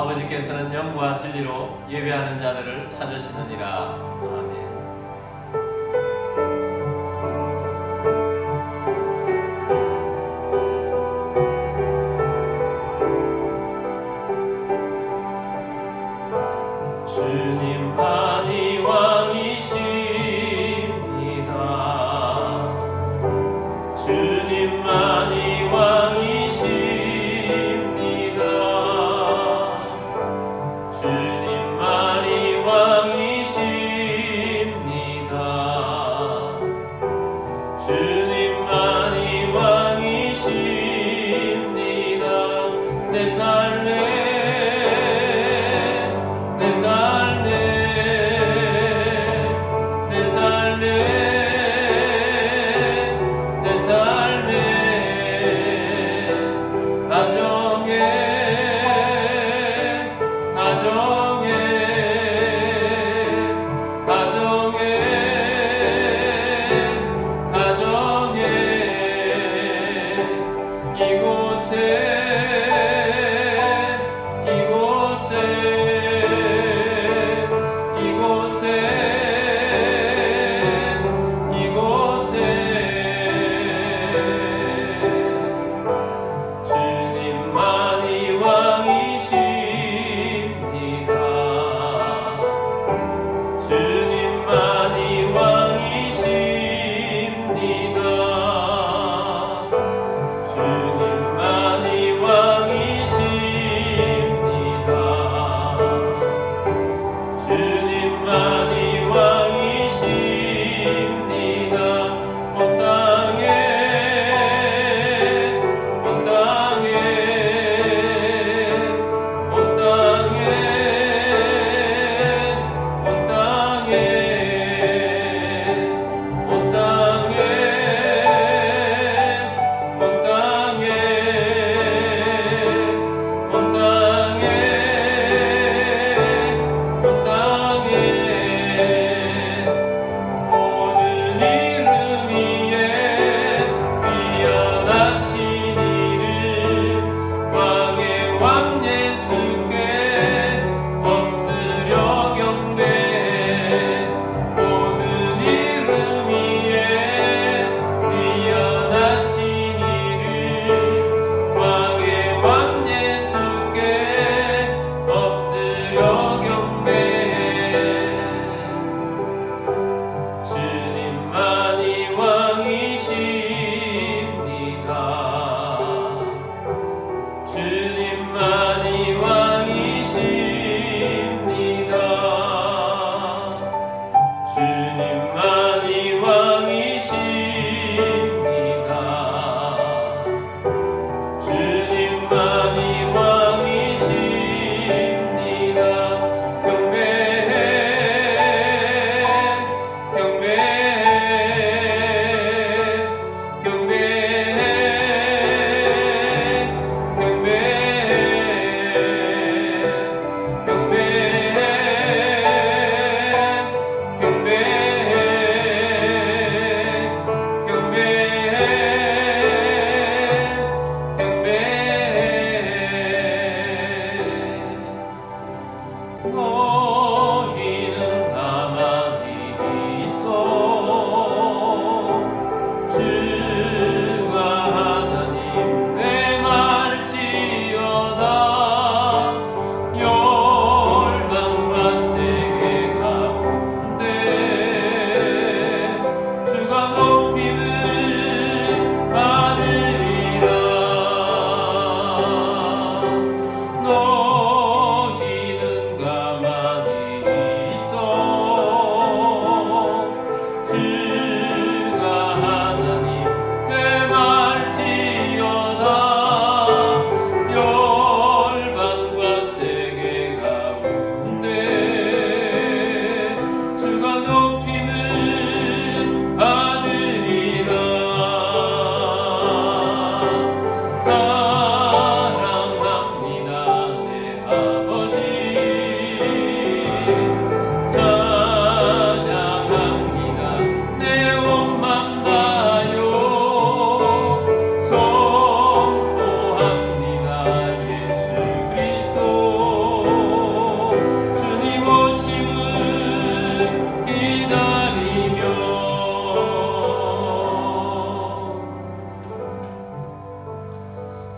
아버지께서는 영과 진리로 예배하는 자들을 찾으시느니라. 아멘. 주님만이 왕이십니다. 주님만이 왕이십니다. 주님만이 왕이십니다. 주님만이 왕이십니다. 내 삶에 가정에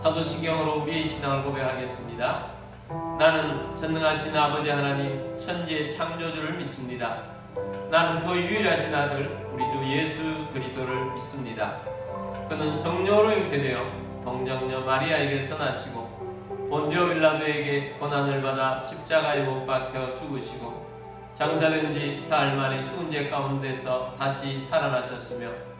사도신경으로 우리의 신앙을 고백하겠습니다. 나는 전능하신 아버지 하나님 천지의 창조주를 믿습니다. 나는 그 유일하신 아들 우리 주 예수 그리스도를 믿습니다. 그는 성령으로 잉태되어 동정녀 마리아에게서 나시고 본디오 빌라도에게 고난을 받아 십자가에 못 박혀 죽으시고 장사된 지 사흘 만에 죽은 자 가운데서 다시 살아나셨으며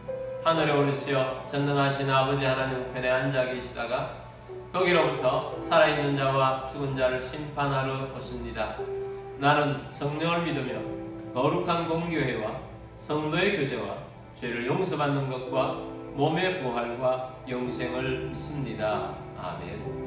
하늘에 오르시어 전능하신 아버지 하나님 우편에 앉아 계시다가 거기로부터 살아있는 자와 죽은 자를 심판하러 오십니다. 나는 성령을 믿으며 거룩한 공교회와 성도의 교제와 죄를 용서받는 것과 몸의 부활과 영생을 믿습니다. 아멘.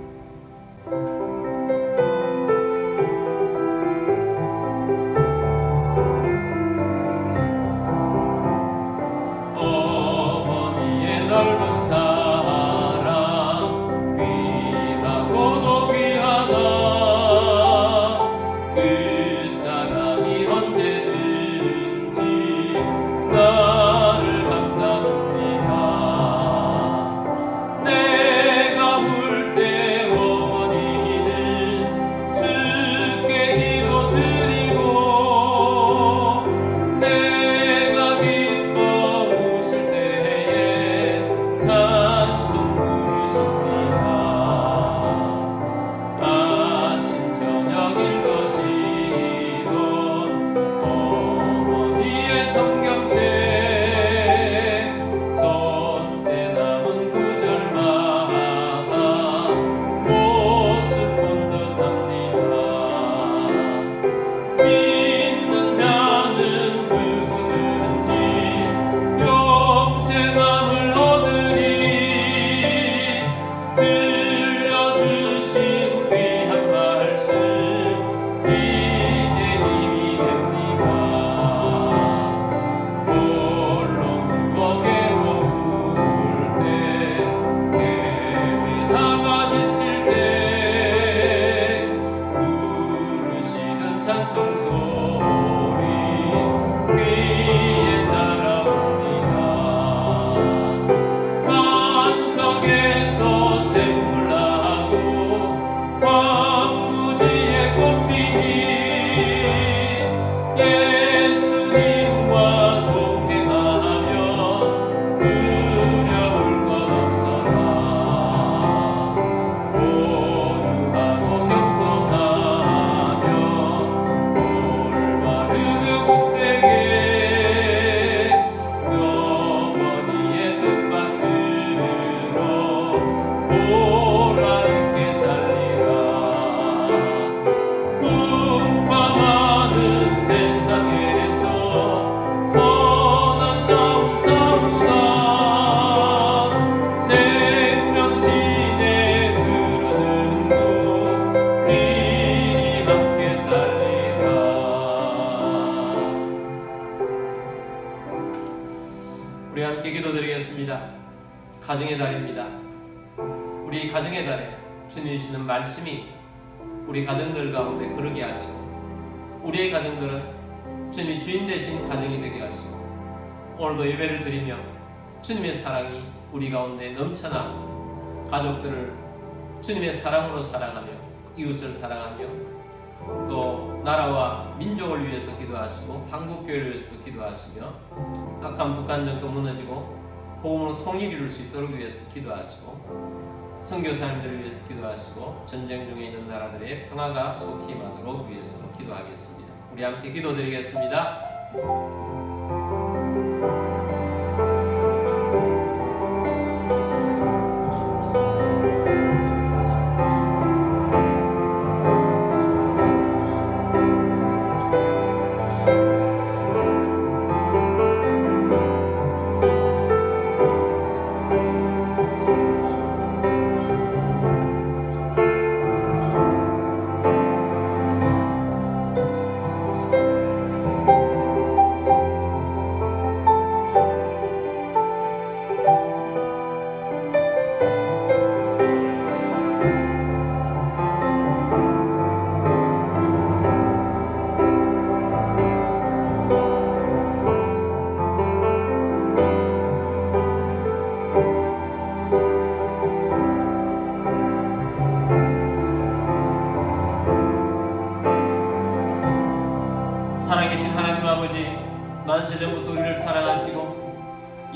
우리 함께 기도드리겠습니다. 가정의 달입니다. 우리 가정의 달에 주님 주시는 말씀이 우리 가정들 가운데 흐르게 하시고 우리의 가정들은 주님이 주인 되신 가정이 되게 하시고 오늘도 예배를 드리며 주님의 사랑이 우리 가운데 넘쳐나 가족들을 주님의 사랑으로 사랑하며 이웃을 사랑하며 또 나라와 민족을 위해서 기도하시고 한국교회를 위해서도 기도하시며 악한 북한 정권 무너지고 복음으로 통일을 이룰 수 있도록 위해서 기도하시고 선교사님들을 위해서 기도하시고 전쟁 중에 있는 나라들의 평화가 속히 임하도록 위해서 기도하겠습니다. 우리 함께 기도드리겠습니다.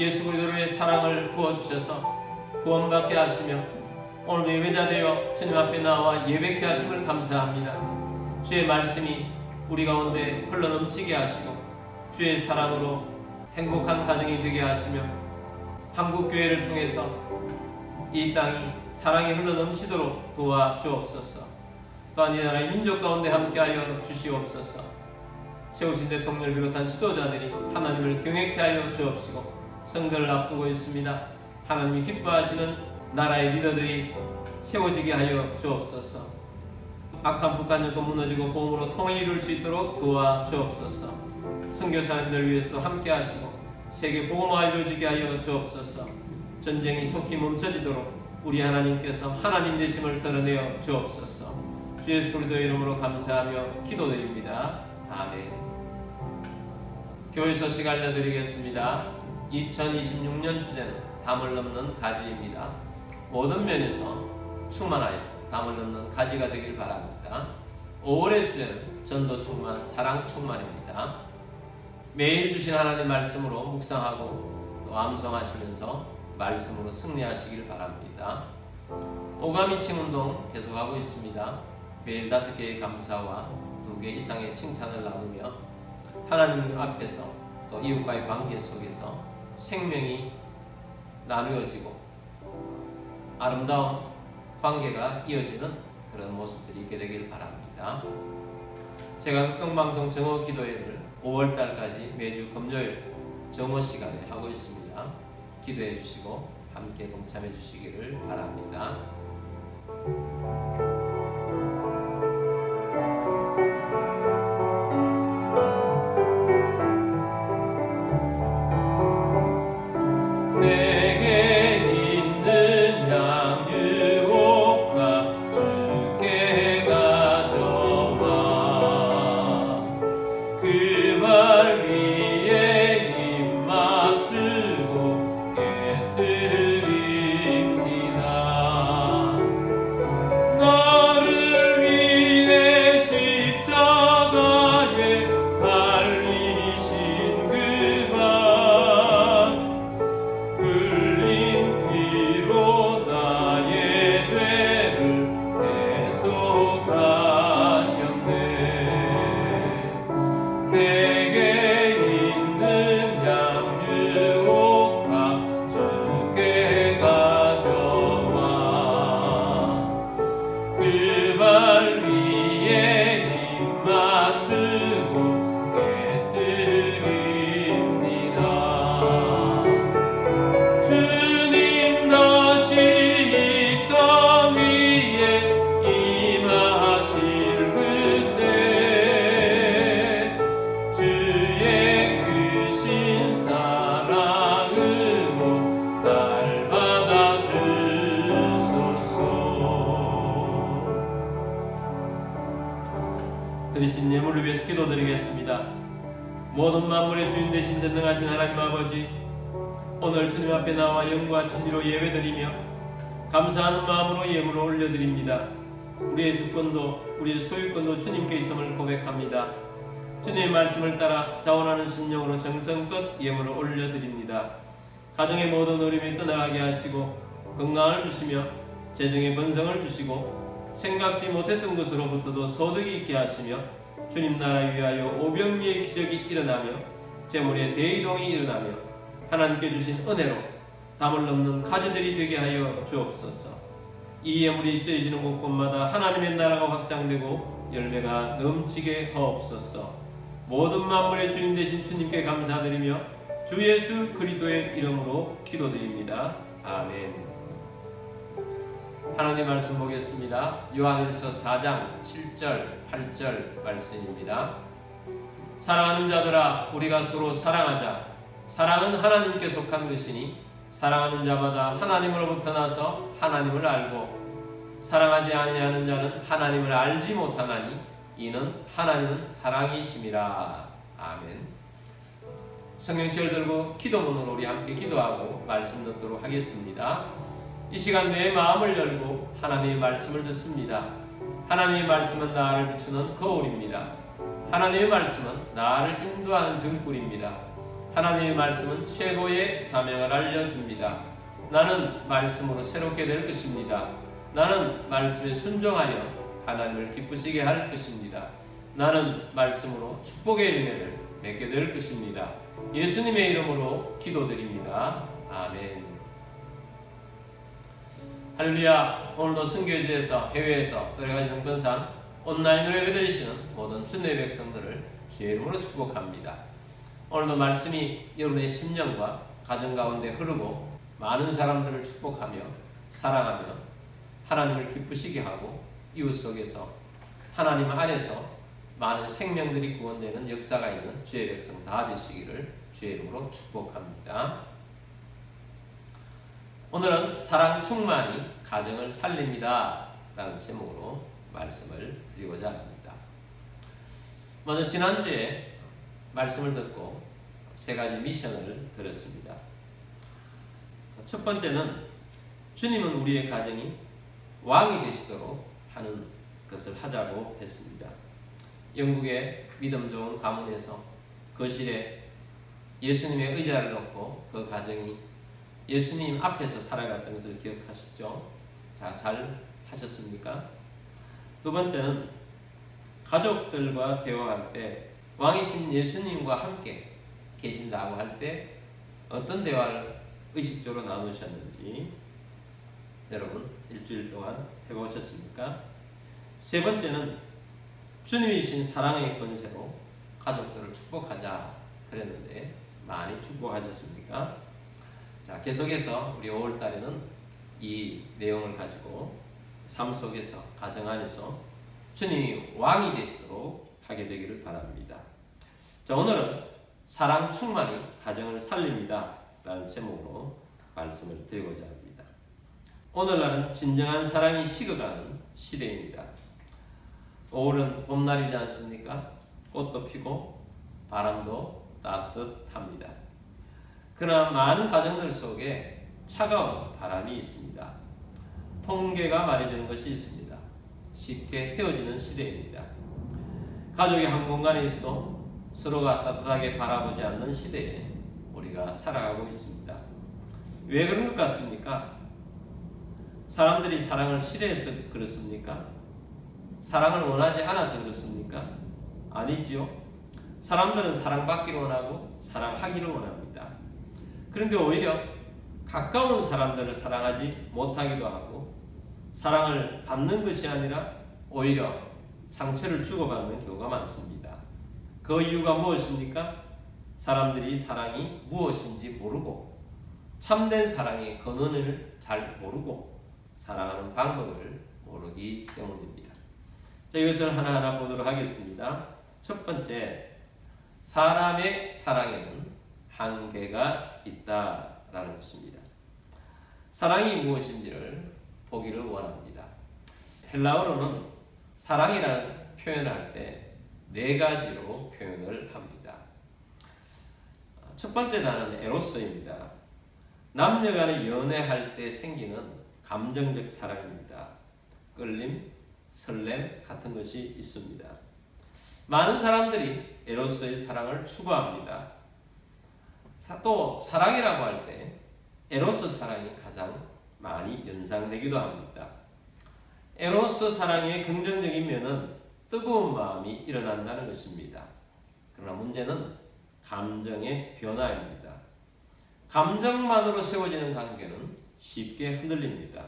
예수 그리스도의 사랑을 부어주셔서 구원받게 하시며 오늘도 예배자되어 주님 앞에 나와 예배케 하심을 감사합니다. 주의 말씀이 우리 가운데 흘러넘치게 하시고 주의 사랑으로 행복한 가정이 되게 하시며 한국교회를 통해서 이 땅이 사랑이 흘러넘치도록 도와주옵소서. 또한 이 나라의 민족 가운데 함께하여 주시옵소서. 세우신 대통령을 비롯한 지도자들이 하나님을 경외케 하여 주옵시고 선거를 앞두고 있습니다. 하나님이 기뻐하시는 나라의 리더들이 세워지게 하여 주옵소서. 악한 북한 정권 무너지고 복음으로 통일을 이룰 수 있도록 도와주옵소서. 선교사님들 위해서도 함께 하시고 세계 복음화 이루어지게 하여 주옵소서. 전쟁이 속히 멈춰지도록 우리 하나님께서 하나님 되심을 드러내어 주옵소서. 주 예수 그리스도의 이름으로 감사하며 기도드립니다. 아멘. 교회 소식 알려드리겠습니다. 2026년 주제는 담을 넘는 가지입니다. 모든 면에서 충만하여 담을 넘는 가지가 되길 바랍니다. 5월의 주제는 전도 충만, 사랑 충만입니다. 매일 주신 하나님 말씀으로 묵상하고 또 암송하시면서 말씀으로 승리하시길 바랍니다. 오가미칭 운동 계속하고 있습니다. 매일 5개의 감사와 2개 이상의 칭찬을 나누며 하나님 앞에서 또 이웃과의 관계 속에서 생명이 나누어지고 아름다운 관계가 이어지는 그런 모습들이 있게 되길 바랍니다. 제가 극동방송 정오 기도회를 5월달까지 매주 금요일 정오 시간에 하고 있습니다. 기도해 주시고 함께 동참해 주시기를 바랍니다. 드리신 예물을 위해서 기도드리겠습니다. 모든 만물의 주인 되신 전능하신 하나님 아버지, 오늘 주님 앞에 나와 영과 진리로 예배드리며 감사하는 마음으로 예물을 올려드립니다. 우리의 주권도 우리의 소유권도 주님께 있음을 고백합니다. 주님의 말씀을 따라 자원하는 심령으로 정성껏 예물을 올려드립니다. 가정의 모든 어려움이 떠나가게 하시고 건강을 주시며 재정의 번성을 주시고 생각지 못했던 것으로부터도 소득이 있게 하시며 주님 나라 위하여 오병이의 기적이 일어나며 재물의 대이동이 일어나며 하나님께 주신 은혜로 담을 넘는 가지들이 되게 하여 주옵소서. 이 예물이 쓰여지는 곳곳마다 하나님의 나라가 확장되고 열매가 넘치게 하옵소서. 모든 만물의 주인 되신 주님께 감사드리며 주 예수 그리스도의 이름으로 기도드립니다. 아멘. 하나님 말씀 보겠습니다. 요한일서 4장 7절 8절 말씀입니다. 사랑하는 자들아, 우리가 서로 사랑하자. 사랑은 하나님께 속한 것이니 사랑하는 자마다 하나님으로부터 나서 하나님을 알고 사랑하지 아니하는 자는 하나님을 알지 못하나니 이는 하나님은 사랑이심이라. 아멘. 성경책을 들고 기도문으로 우리 함께 기도하고 말씀 듣도록 하겠습니다. 이 시간 내 마음을 열고 하나님의 말씀을 듣습니다. 하나님의 말씀은 나를 비추는 거울입니다. 하나님의 말씀은 나를 인도하는 등불입니다. 하나님의 말씀은 최고의 사명을 알려줍니다. 나는 말씀으로 새롭게 될 것입니다. 나는 말씀에 순종하여 하나님을 기쁘시게 할 것입니다. 나는 말씀으로 축복의 열매를 맺게 될 것입니다. 예수님의 이름으로 기도드립니다. 아멘. 할렐루야. 오늘도 선교지에서 해외에서 여러가지 형편상 온라인으로 예배드리시는 모든 주님의 백성들을 주의 이름으로 축복합니다. 오늘도 말씀이 여러분의 심령과 가정 가운데 흐르고 많은 사람들을 축복하며 사랑하며 하나님을 기쁘시게 하고 이웃 속에서 하나님 안에서 많은 생명들이 구원되는 역사가 있는 주의 백성 다 되시기를 주의 이름으로 축복합니다. 오늘은 사랑 충만이 가정을 살립니다 라는 제목으로 말씀을 드리고자 합니다. 먼저 지난주에 말씀을 듣고 세 가지 미션을 드렸습니다. 첫 번째는 주님은 우리의 가정이 왕이 되시도록 하는 것을 하자고 했습니다. 영국의 믿음 좋은 가문에서 거실에 예수님의 의자를 놓고 그 가정이 예수님 앞에서 살아갔던 것을 기억하시죠? 자, 잘 하셨습니까? 두 번째는 가족들과 대화할 때 왕이신 예수님과 함께 계신다고 할 때 어떤 대화를 의식적으로 나누셨는지 여러분 일주일 동안 해보셨습니까? 세 번째는 주님이신 사랑의 권세로 가족들을 축복하자 그랬는데 많이 축복하셨습니까? 자, 계속해서 우리 5월달에는 이 내용을 가지고 삶 속에서 가정 안에서 주님이 왕이 되시도록 하게 되기를 바랍니다. 자, 오늘은 사랑 충만이 가정을 살립니다 라는 제목으로 말씀을 드리고자 합니다. 오늘날은 진정한 사랑이 식어가는 시대입니다. 5월은 봄날이지 않습니까? 꽃도 피고 바람도 따뜻합니다. 그러나 많은 가정들 속에 차가운 바람이 있습니다. 통계가 말해주는 것이 있습니다. 쉽게 헤어지는 시대입니다. 가족이 한 공간에 있어도 서로가 따뜻하게 바라보지 않는 시대에 우리가 살아가고 있습니다. 왜 그런 것 같습니까? 사람들이 사랑을 싫어해서 그렇습니까? 사랑을 원하지 않아서 그렇습니까? 아니지요. 사람들은 사랑받기를 원하고 사랑하기를 원합니다. 그런데 오히려 가까운 사람들을 사랑하지 못하기도 하고 사랑을 받는 것이 아니라 오히려 상처를 주고받는 경우가 많습니다. 그 이유가 무엇입니까? 사람들이 사랑이 무엇인지 모르고 참된 사랑의 근원을 잘 모르고 사랑하는 방법을 모르기 때문입니다. 자, 이것을 하나하나 보도록 하겠습니다. 첫 번째, 사람의 사랑에는 한계가 있다라는 것입니다. 사랑이 무엇인지를 보기를 원합니다. 헬라어로는 사랑이라는 표현을 할 때 네 가지로 표현을 합니다. 첫 번째 단어는 에로스입니다. 남녀 간에 연애할 때 생기는 감정적 사랑입니다. 끌림, 설렘 같은 것이 있습니다. 많은 사람들이 에로스의 사랑을 추구합니다. 또 사랑이라고 할 때 에로스 사랑이 가장 많이 연상되기도 합니다. 에로스 사랑의 긍정적인 면은 뜨거운 마음이 일어난다는 것입니다. 그러나 문제는 감정의 변화입니다. 감정만으로 세워지는 관계는 쉽게 흔들립니다.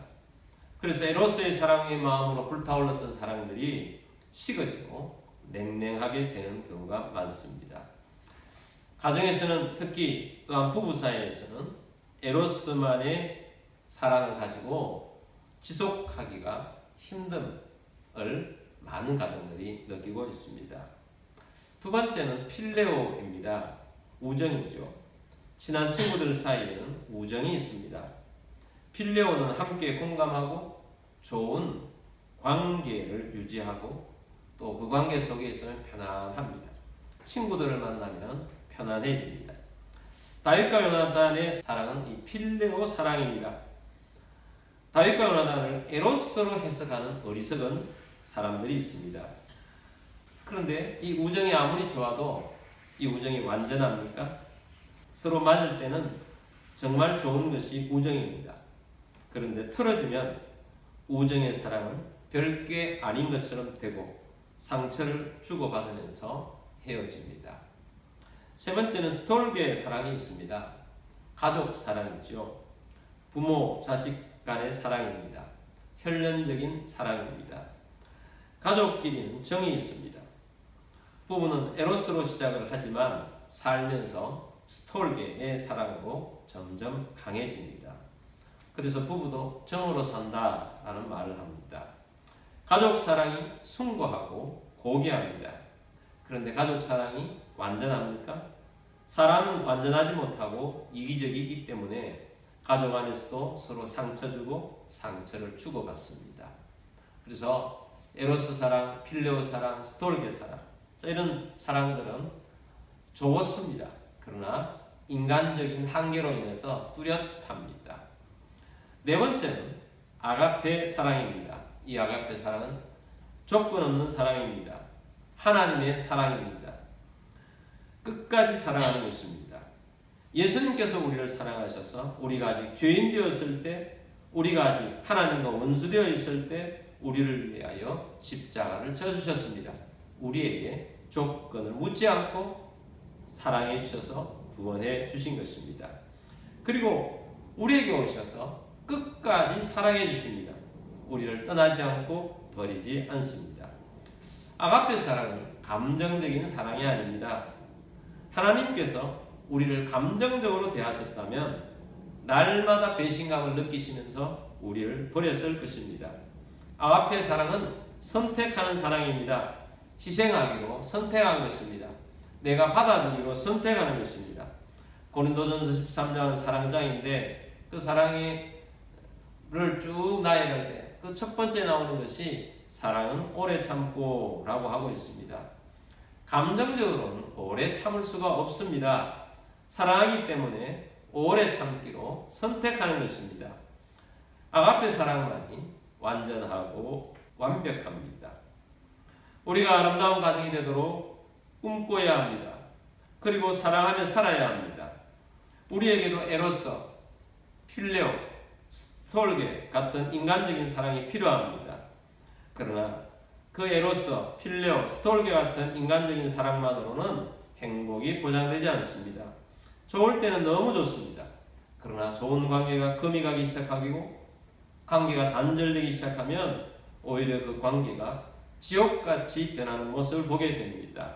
그래서 에로스의 사랑의 마음으로 불타올랐던 사랑들이 식어지고 냉랭하게 되는 경우가 많습니다. 가정에서는 특히 또한 부부 사이에서는 에로스만의 사랑을 가지고 지속하기가 힘듦을 많은 가정들이 느끼고 있습니다. 두 번째는 필레오입니다. 우정이죠. 친한 친구들 사이에는 우정이 있습니다. 필레오는 함께 공감하고 좋은 관계를 유지하고 또 그 관계 속에 있으면 편안합니다. 친구들을 만나면 편안해집니다. 다윗과 요나단의 사랑은 이 필레오 사랑입니다. 다윗과 요나단을 에로스로 해석하는 어리석은 사람들이 있습니다. 그런데 이 우정이 아무리 좋아도 이 우정이 완전합니까? 서로 맞을 때는 정말 좋은 것이 우정입니다. 그런데 틀어지면 우정의 사랑은 별게 아닌 것처럼 되고 상처를 주고받으면서 헤어집니다. 세 번째는 스톨게의 사랑이 있습니다. 가족 사랑이죠. 부모, 자식 간의 사랑입니다. 혈연적인 사랑입니다. 가족끼리는 정이 있습니다. 부부는 에로스로 시작을 하지만 살면서 스톨게의 사랑으로 점점 강해집니다. 그래서 부부도 정으로 산다라는 말을 합니다. 가족 사랑이 숭고하고 고귀합니다. 그런데 가족 사랑이 완전합니까? 사람은 완전하지 못하고 이기적이기 때문에 가족 안에서도 서로 상처 주고 상처를 주고받습니다. 그래서 에로스 사랑, 필레오 사랑, 스톨게 사랑, 이런 사랑들은 좋습니다. 그러나 인간적인 한계로 인해서 뚜렷합니다. 네 번째는 아가페 사랑입니다. 이 아가페 사랑은 조건 없는 사랑입니다. 하나님의 사랑입니다. 끝까지 사랑하는 것입니다. 예수님께서 우리를 사랑하셔서 우리가 아직 죄인 되었을 때, 우리가 아직 하나님과 원수되어 있을 때 우리를 위하여 십자가를 져주셨습니다. 우리에게 조건을 묻지 않고 사랑해 주셔서 구원해 주신 것입니다. 그리고 우리에게 오셔서 끝까지 사랑해 주십니다. 우리를 떠나지 않고 버리지 않습니다. 아가페 사랑은 감정적인 사랑이 아닙니다. 하나님께서 우리를 감정적으로 대하셨다면 날마다 배신감을 느끼시면서 우리를 버렸을 것입니다. 아가페 사랑은 선택하는 사랑입니다. 희생하기로 선택한 것입니다. 내가 받아주기로 선택하는 것입니다. 고린도전서 13장은 사랑장인데 그 사랑을 쭉 나열할 때 그 첫 번째 나오는 것이 사랑은 오래 참고 라고 하고 있습니다. 감정적으로는 오래 참을 수가 없습니다. 사랑하기 때문에 오래 참기로 선택하는 것입니다. 아가페 사랑만이 완전하고 완벽합니다. 우리가 아름다운 가정이 되도록 꿈꿔야 합니다. 그리고 사랑하며 살아야 합니다. 우리에게도 에로서, 필레오, 스톨게 같은 인간적인 사랑이 필요합니다. 그러나 그 에로서, 필레오, 스톨게 같은 인간적인 사랑만으로는 행복이 보장되지 않습니다. 좋을 때는 너무 좋습니다. 그러나 좋은 관계가 금이 가기 시작하고 관계가 단절되기 시작하면 오히려 그 관계가 지옥같이 변하는 모습을 보게 됩니다.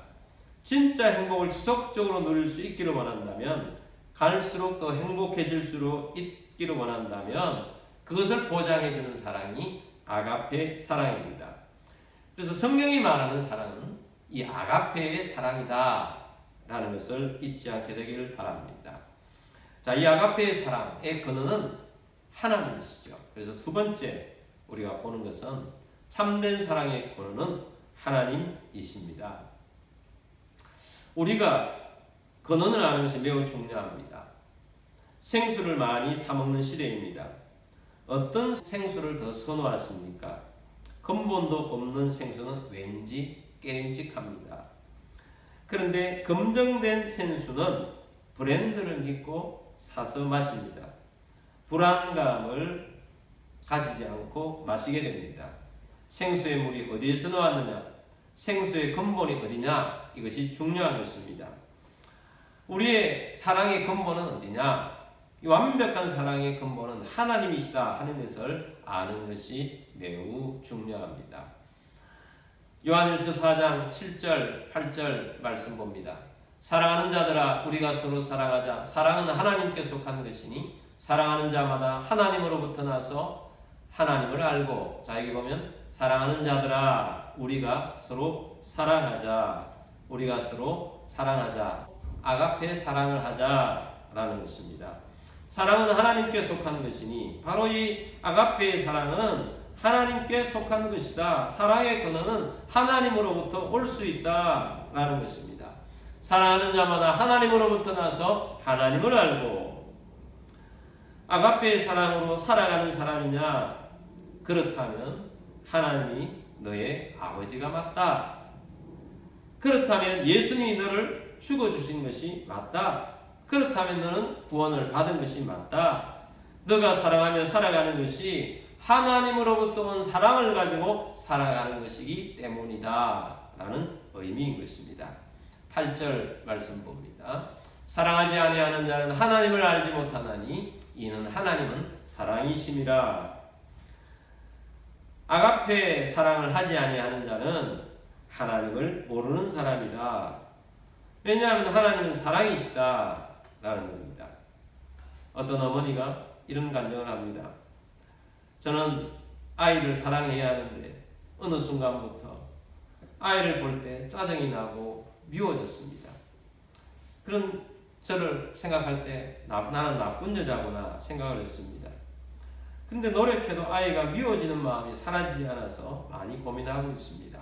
진짜 행복을 지속적으로 누릴 수 있기를 원한다면, 갈수록 더 행복해질 수 있기를 원한다면 그것을 보장해주는 사랑이 아가페 사랑입니다. 그래서 성경이 말하는 사랑은 이 아가페의 사랑이다 라는 것을 잊지 않게 되기를 바랍니다. 자, 이 아가페의 사랑의 근원은 하나님이시죠. 그래서 두 번째 우리가 보는 것은 참된 사랑의 근원은 하나님이십니다. 우리가 근원을 아는 것이 매우 중요합니다. 생수를 많이 사 먹는 시대입니다. 어떤 생수를 더 선호하십니까? 근본도 없는 생수는 왠지 깨림직합니다. 그런데 검증된 생수는 브랜드를 믿고 사서 마십니다. 불안감을 가지지 않고 마시게 됩니다. 생수의 물이 어디에서 나왔느냐, 생수의 근본이 어디냐, 이것이 중요한 것입니다. 우리의 사랑의 근본은 어디냐? 이 완벽한 사랑의 근본은 하나님이시다 하는 것을 아는 것이 매우 중요합니다. 요한일서 4장 7절 8절 말씀 봅니다. 사랑하는 자들아 우리가 서로 사랑하자. 사랑은 하나님께 속한 것이니 사랑하는 자마다 하나님으로부터 나서 하나님을 알고. 자, 여기 보면 사랑하는 자들아 우리가 서로 사랑하자. 우리가 서로 사랑하자. 아가페 사랑을 하자라는 것입니다. 사랑은 하나님께 속한 것이니 바로 이 아가페의 사랑은 하나님께 속한 것이다. 사랑의 근원은 하나님으로부터 올 수 있다라는 것입니다. 사랑하는 자마다 하나님으로부터 나서 하나님을 알고. 아가페의 사랑으로 살아가는 사람이냐? 그렇다면 하나님이 너의 아버지가 맞다. 그렇다면 예수님이 너를 죽어주신 것이 맞다. 그렇다면 너는 구원을 받은 것이 맞다. 너가 사랑하며 살아가는 것이 하나님으로부터 온 사랑을 가지고 살아가는 것이기 때문이다 라는 의미인 것입니다. 8절 말씀 봅니다. 사랑하지 아니하는 자는 하나님을 알지 못하나니 이는 하나님은 사랑이심이라. 아가페 사랑을 하지 아니하는 자는 하나님을 모르는 사람이다. 왜냐하면 하나님은 사랑이시다 라는 겁니다. 어떤 어머니가 이런 간증을 합니다. 저는 아이를 사랑해야 하는데 어느 순간부터 아이를 볼 때 짜증이 나고 미워졌습니다. 그런 저를 생각할 때 나는 나쁜 여자구나 생각을 했습니다. 근데 노력해도 아이가 미워지는 마음이 사라지지 않아서 많이 고민하고 있습니다.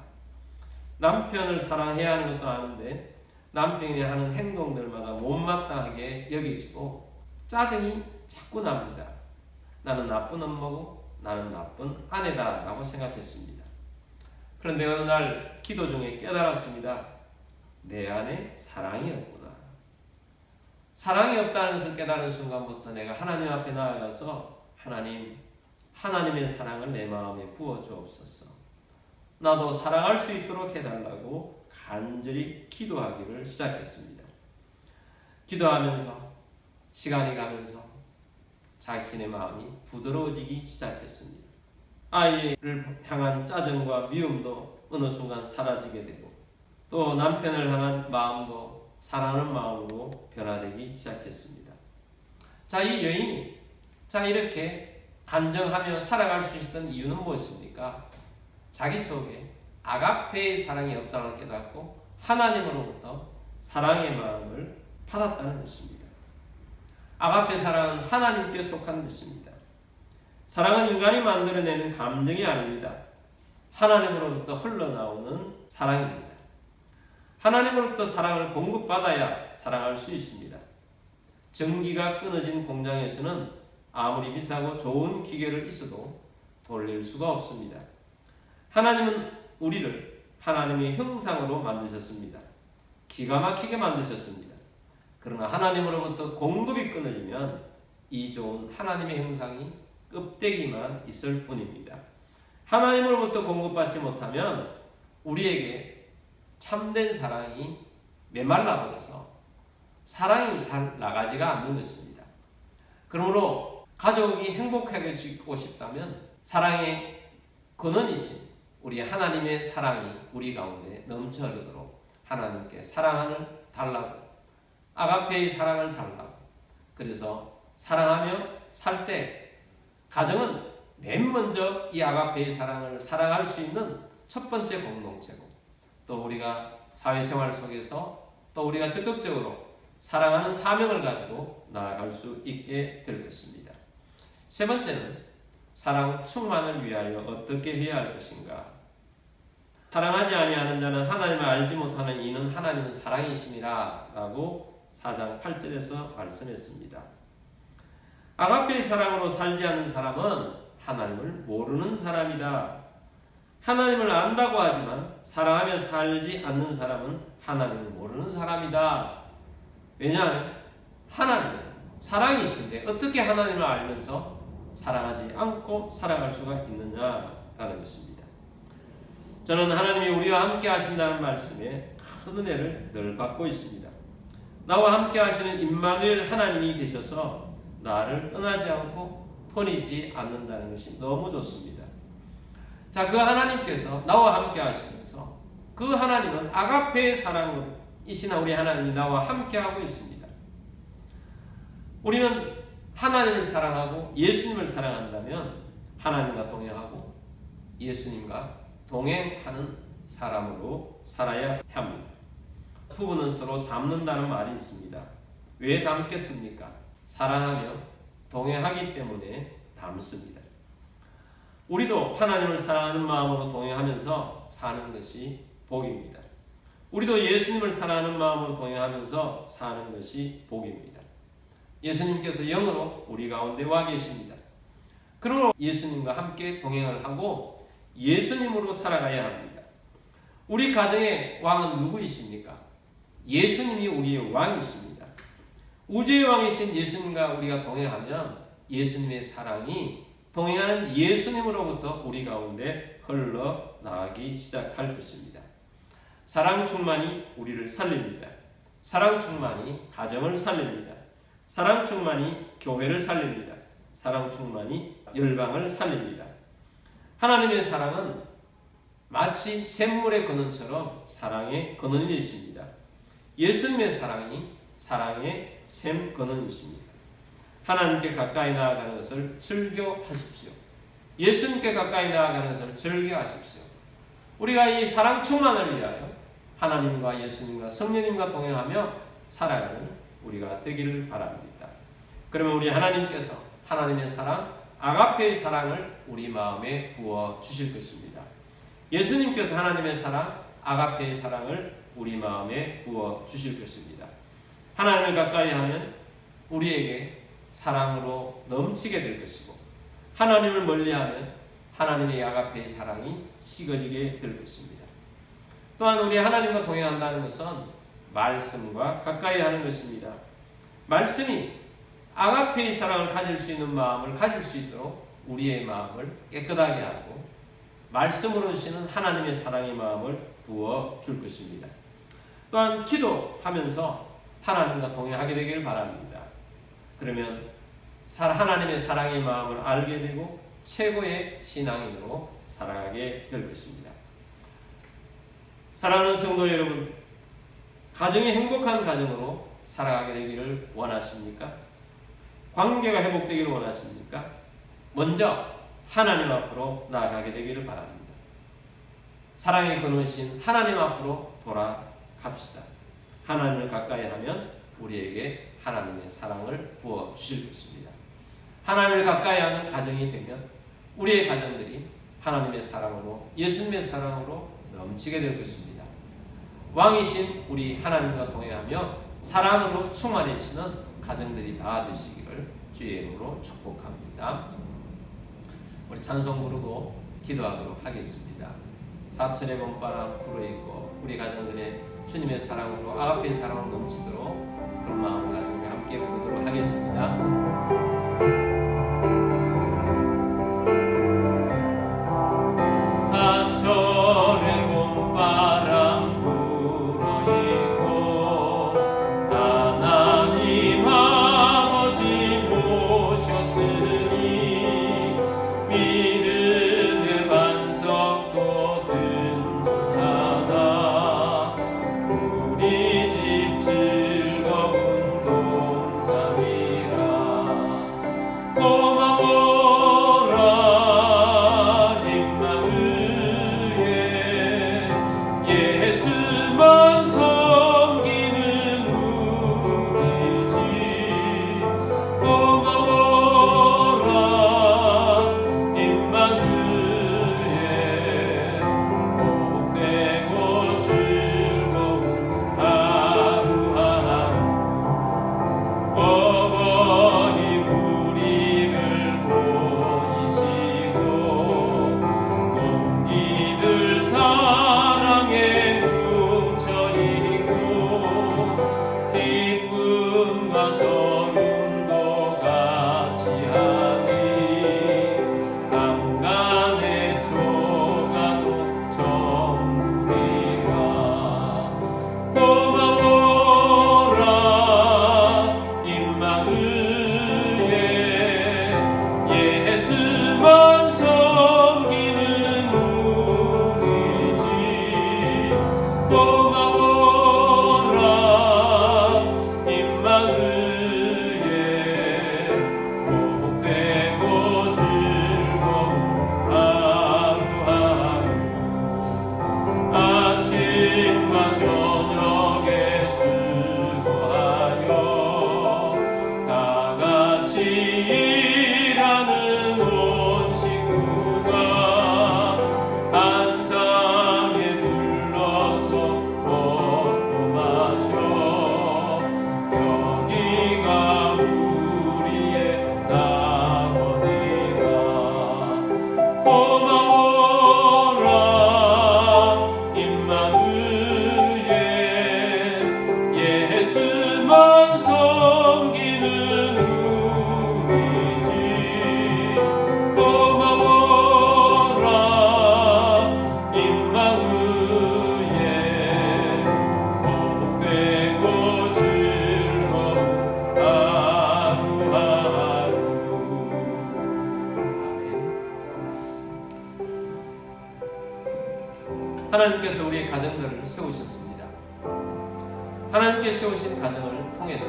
남편을 사랑해야 하는 것도 아는데 남편이 하는 행동들마다 못마땅하게 여기지고 짜증이 자꾸 납니다. 나는 나쁜 엄마고 나는 나쁜 아내다 라고 생각했습니다. 그런데 어느 날 기도 중에 깨달았습니다. 내 안에 사랑이 없구나. 사랑이 없다는 것을 깨달은 순간부터 내가 하나님 앞에 나아가서 하나님의 사랑을 내 마음에 부어주옵소서. 나도 사랑할 수 있도록 해달라고 간절히 기도하기를 시작했습니다. 기도하면서 시간이 가면서 자신의 마음이 부드러워지기 시작했습니다. 아이를 향한 짜증과 미움도 어느 순간 사라지게 되고 또 남편을 향한 마음도 사랑하는 마음으로 변화되기 시작했습니다. 이 여인이 이렇게 간증하며 살아갈 수 있었던 이유는 무엇입니까? 자기 속에 아가페의 사랑이 없다는 걸 깨닫고 하나님으로부터 사랑의 마음을 받았다는 것입니다. 아가페 사랑은 하나님께 속한 것입니다. 사랑은 인간이 만들어내는 감정이 아닙니다. 하나님으로부터 흘러나오는 사랑입니다. 하나님으로부터 사랑을 공급받아야 사랑할 수 있습니다. 전기가 끊어진 공장에서는 아무리 비싸고 좋은 기계를 있어도 돌릴 수가 없습니다. 하나님은 우리를 하나님의 형상으로 만드셨습니다. 기가 막히게 만드셨습니다. 그러나 하나님으로부터 공급이 끊어지면 이 좋은 하나님의 형상이 껍데기만 있을 뿐입니다. 하나님으로부터 공급받지 못하면 우리에게 참된 사랑이 메말라버려서 사랑이 잘 나가지가 않는 것입니다. 그러므로 가족이 행복하게 지고 싶다면 사랑의 근원이신 우리 하나님의 사랑이 우리 가운데 넘쳐 흐르도록 하나님께 사랑을 달라고, 아가페의 사랑을 달라고, 그래서 사랑하며 살 때 가정은 맨 먼저 이 아가페의 사랑을 사랑할 수 있는 첫 번째 공동체고, 또 우리가 사회생활 속에서 또 우리가 적극적으로 사랑하는 사명을 가지고 나아갈 수 있게 될 것입니다. 세 번째는 사랑 충만을 위하여 어떻게 해야 할 것인가. 사랑하지 아니하는 자는 하나님을 알지 못하는 이는 하나님은 사랑이심이라 라고 4장 8절에서 말씀했습니다. 아가페의 사랑으로 살지 않는 사람은 하나님을 모르는 사람이다. 하나님을 안다고 하지만 사랑하며 살지 않는 사람은 하나님을 모르는 사람이다. 왜냐하면 하나님은 사랑이신데 어떻게 하나님을 알면서 사랑하지 않고 살아갈 수가 있느냐라는 것입니다. 저는 하나님이 우리와 함께 하신다는 말씀에 큰 은혜를 늘 받고 있습니다. 나와 함께 하시는 임마누엘 하나님이 계셔서 나를 떠나지 않고 버리지 않는다는 것이 너무 좋습니다. 그 하나님께서 나와 함께 하시면서 그 하나님은 아가페의 사랑으로 이신 우리 하나님이 나와 함께 하고 있습니다. 우리는 하나님을 사랑하고 예수님을 사랑한다면 하나님과 동행하고 예수님과 동행하는 사람으로 살아야 합니다. 부부는 서로 닮는다는 말이 있습니다. 왜 닮겠습니까? 사랑하며 동행하기 때문에 닮습니다. 우리도 하나님을 사랑하는 마음으로 동행하면서 사는 것이 복입니다. 우리도 예수님을 사랑하는 마음으로 동행하면서 사는 것이 복입니다. 예수님께서 영으로 우리 가운데 와 계십니다. 그러므로 예수님과 함께 동행을 하고 예수님으로 살아가야 합니다. 우리 가정의 왕은 누구이십니까? 예수님이 우리의 왕이십니다. 우주의 왕이신 예수님과 우리가 동행하면 예수님의 사랑이 동행하는 예수님으로부터 우리 가운데 흘러나가기 시작할 것입니다. 사랑 충만이 우리를 살립니다. 사랑 충만이 가정을 살립니다. 사랑 충만이 교회를 살립니다. 사랑 충만이 열방을 살립니다. 하나님의 사랑은 마치 샘물의 근원처럼 사랑의 근원이십니다. 예수님의 사랑이 사랑의 샘 근원이십니다. 하나님께 가까이 나아가는 것을 즐겨하십시오. 예수님께 가까이 나아가는 것을 즐겨하십시오. 우리가 이 사랑 충만을 위하여 하나님과 예수님과 성령님과 동행하며 살아가는 우리가 되기를 바랍니다. 그러면 우리 하나님께서 하나님의 사랑, 아가페의 사랑을 우리 마음에 부어 주실 것입니다. 예수님께서 하나님의 사랑, 아가페의 사랑을 우리 마음에 부어 주실 것입니다. 하나님을 가까이 하면 우리에게 사랑으로 넘치게 될 것이고, 하나님을 멀리하면 하나님의 아가페의 사랑이 식어지게 될 것입니다. 또한 우리 하나님과 동행한다는 것은 말씀과 가까이 하는 것입니다. 말씀이 아가페의 사랑을 가질 수 있는 마음을 가질 수 있도록 우리의 마음을 깨끗하게 하고 말씀으로 주시는 하나님의 사랑의 마음을 부어 줄 것입니다. 또한 기도하면서 하나님과 동행하게 되길 바랍니다. 그러면 하나님의 사랑의 마음을 알게 되고 최고의 신앙인으로 살아가게 될 것입니다. 사랑하는 성도 여러분, 가정이 행복한 가정으로 살아가게 되기를 원하십니까? 관계가 회복되기를 원하십니까? 먼저 하나님 앞으로 나아가게 되기를 바랍니다. 사랑의 근원이신 하나님 앞으로 돌아갑시다. 하나님을 가까이 하면 우리에게 하나님의 사랑을 부어 주실 것입니다. 하나님을 가까이 하는 가정이 되면 우리의 가정들이 하나님의 사랑으로, 예수님의 사랑으로 넘치게 될 것입니다. 왕이신 우리 하나님과 동행하며 사랑으로 충만해지는 가정들이 다 되시기를 주의 이름으로 축복합니다. 우리 찬송 부르고 기도하도록 하겠습니다. 사천의 봄바람 불어있고 우리 가정들의 주님의 사랑으로, 아가페의 사랑으로 넘치도록 그런 마음을 가지고 우리 함께 부르도록 하겠습니다. 사천의 봄바람 불어있고 하나님 아버지 모셨으니 믿음의 반석도 든든하다. 우리 집 즐거운 동산이라 고마워라 임마누엘 예수만 섬기는 우리 집 고마워라 임마누엘 하나님께서 우리의 가정들을 세우셨습니다. 하나님께 세우신 가정을 통해서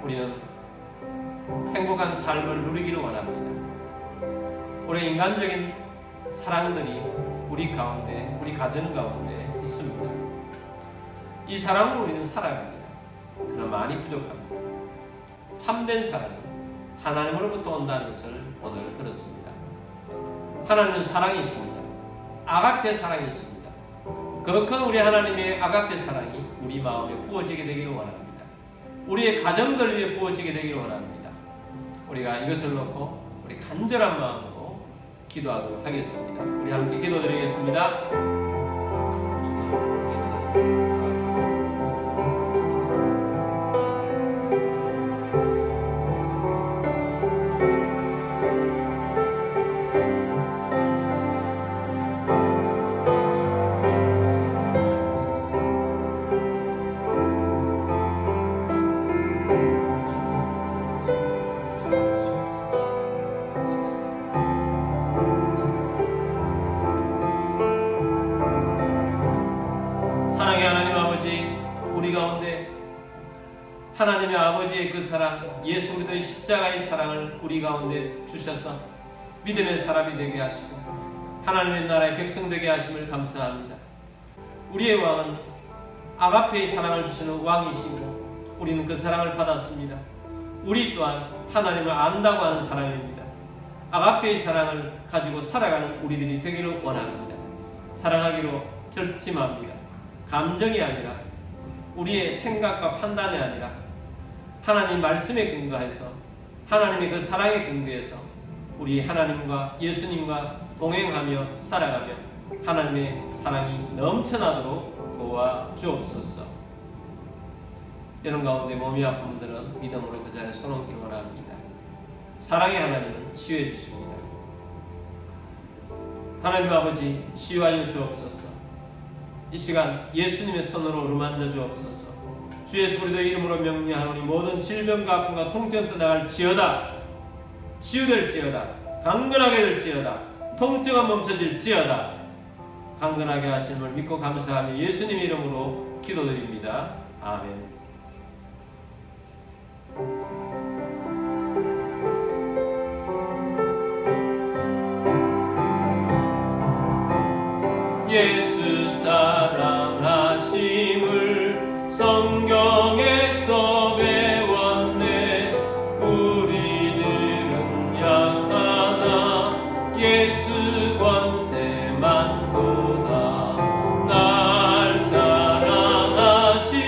우리는 행복한 삶을 누리기를 원합니다. 우리 인간적인 사랑들이 우리 가운데, 우리 가정 가운데 있습니다. 이 사랑으로 우리는 살아갑니다. 그러나 많이 부족합니다. 참된 사랑은 하나님으로부터 온다는 것을 오늘 들었습니다. 하나님은 사랑이 있습니다. 아가페 사랑이 있습니다. 거룩한 우리 하나님의 아가페 사랑이 우리 마음에 부어지게 되기를 원합니다. 우리의 가정들 위해 부어지게 되기를 원합니다. 우리가 이것을 놓고 우리 간절한 마음으로 기도하도록 하겠습니다. 우리 함께 기도드리겠습니다. 우리 가운데 하나님의 아버지의 그 사랑, 예수 그리스도의 십자가의 사랑을 우리 가운데 주셔서 믿음의 사람이 되게 하시고 하나님의 나라의 백성 되게 하심을 감사합니다. 우리의 왕은 아가페의 사랑을 주시는 왕이시고 우리는 그 사랑을 받았습니다. 우리 또한 하나님을 안다고 하는 사람입니다. 아가페의 사랑을 가지고 살아가는 우리들이 되기를 원합니다. 사랑하기로 결심합니다. 감정이 아니라 우리의 생각과 판단이 아니라 하나님 말씀에 근거해서 하나님의 그 사랑에 근거해서 우리 하나님과 예수님과 동행하며 살아가며 하나님의 사랑이 넘쳐나도록 도와주옵소서. 이런 가운데 몸이 아픈 분들은 믿음으로 그 자리에 손얹기를 원합니다. 사랑의 하나님은 치유해 주십니다. 하나님 아버지, 치유하여 주옵소서. 이 시간 예수님의 손으로 어루만져 주옵소서. 주 예수 그리스도의 이름으로 명령하노니 모든 질병과 아픔과 통증 떠나갈지어다. 치유될지어다. 강건하게 될지어다. 통증은 멈춰질지어다. 강건하게 하심을 믿고 감사하며 예수님의 이름으로 기도드립니다. 아멘. 예수 사랑하심을 성경에서 배웠네. 우리들은 약하나 예수 권세 많도다. 날 사랑하신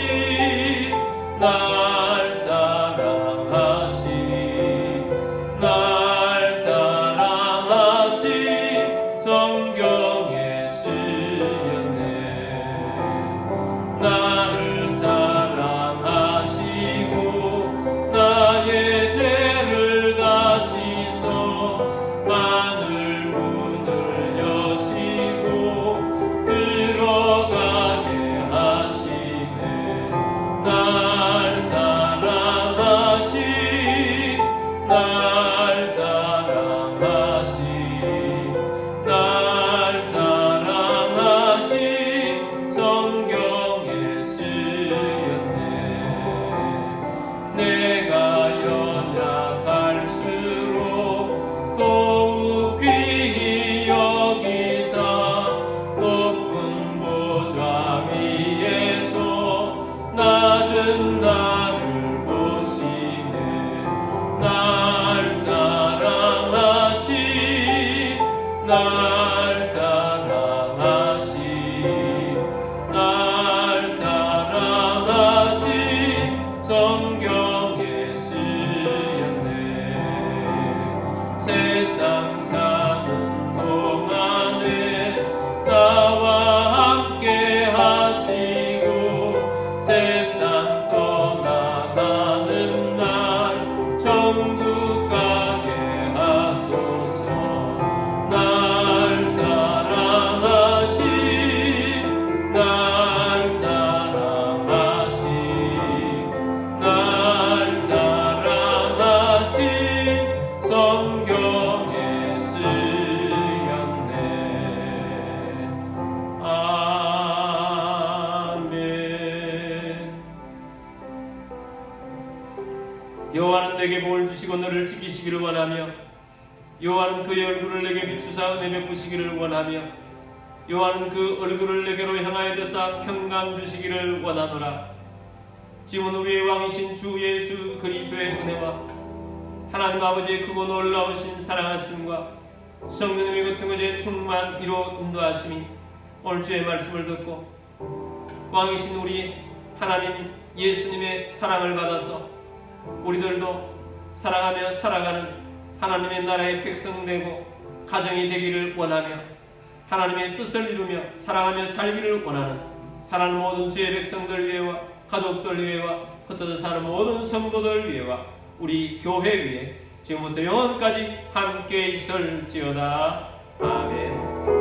날 사랑하신 날 사랑하신 성경에 나를 사랑하시고 나의 죄를 다시소. 하늘 문을 여시고 들어가게 하시네. 날 사랑하신 날 사랑하신 날 사랑하신 성경 내가 연약할수록 더욱 귀히 여기사 높은 보좌 위에서 낮은 나를 보시네. 날 사랑하신 날 사랑하신 날 사랑하신 성경에 쓰였네. 세상 사는 동안에 나와 함께 하시고 세상 떠나가는 날 천국 가게 하소서. 날 지키시고 너를 지키시기를 원하며 여호와는 그의 얼굴을 내게 비추사 은혜 베푸시기를 원하며 여호와는 그 얼굴을 내게로 향하여 드사 평강 주시기를 원하노라. 지금은 우리의 왕이신 주 예수 그리스도의 은혜와 하나님 아버지의 크고 놀라우신 사랑하심과 성령님의 같은 것에 충만 이로 인도하심이 오늘 주의 말씀을 듣고 왕이신 우리 하나님 예수님의 사랑을 받아서 우리들도 사랑하며 살아가는 하나님의 나라의 백성 되고 가정이 되기를 원하며 하나님의 뜻을 이루며 사랑하며 살기를 원하는 사랑하는 모든 주의 백성들 위해와 가족들 위해와 흩어져 사는 모든 성도들 위해와 우리 교회 위에 지금부터 영원까지 함께 있을지어다. 아멘.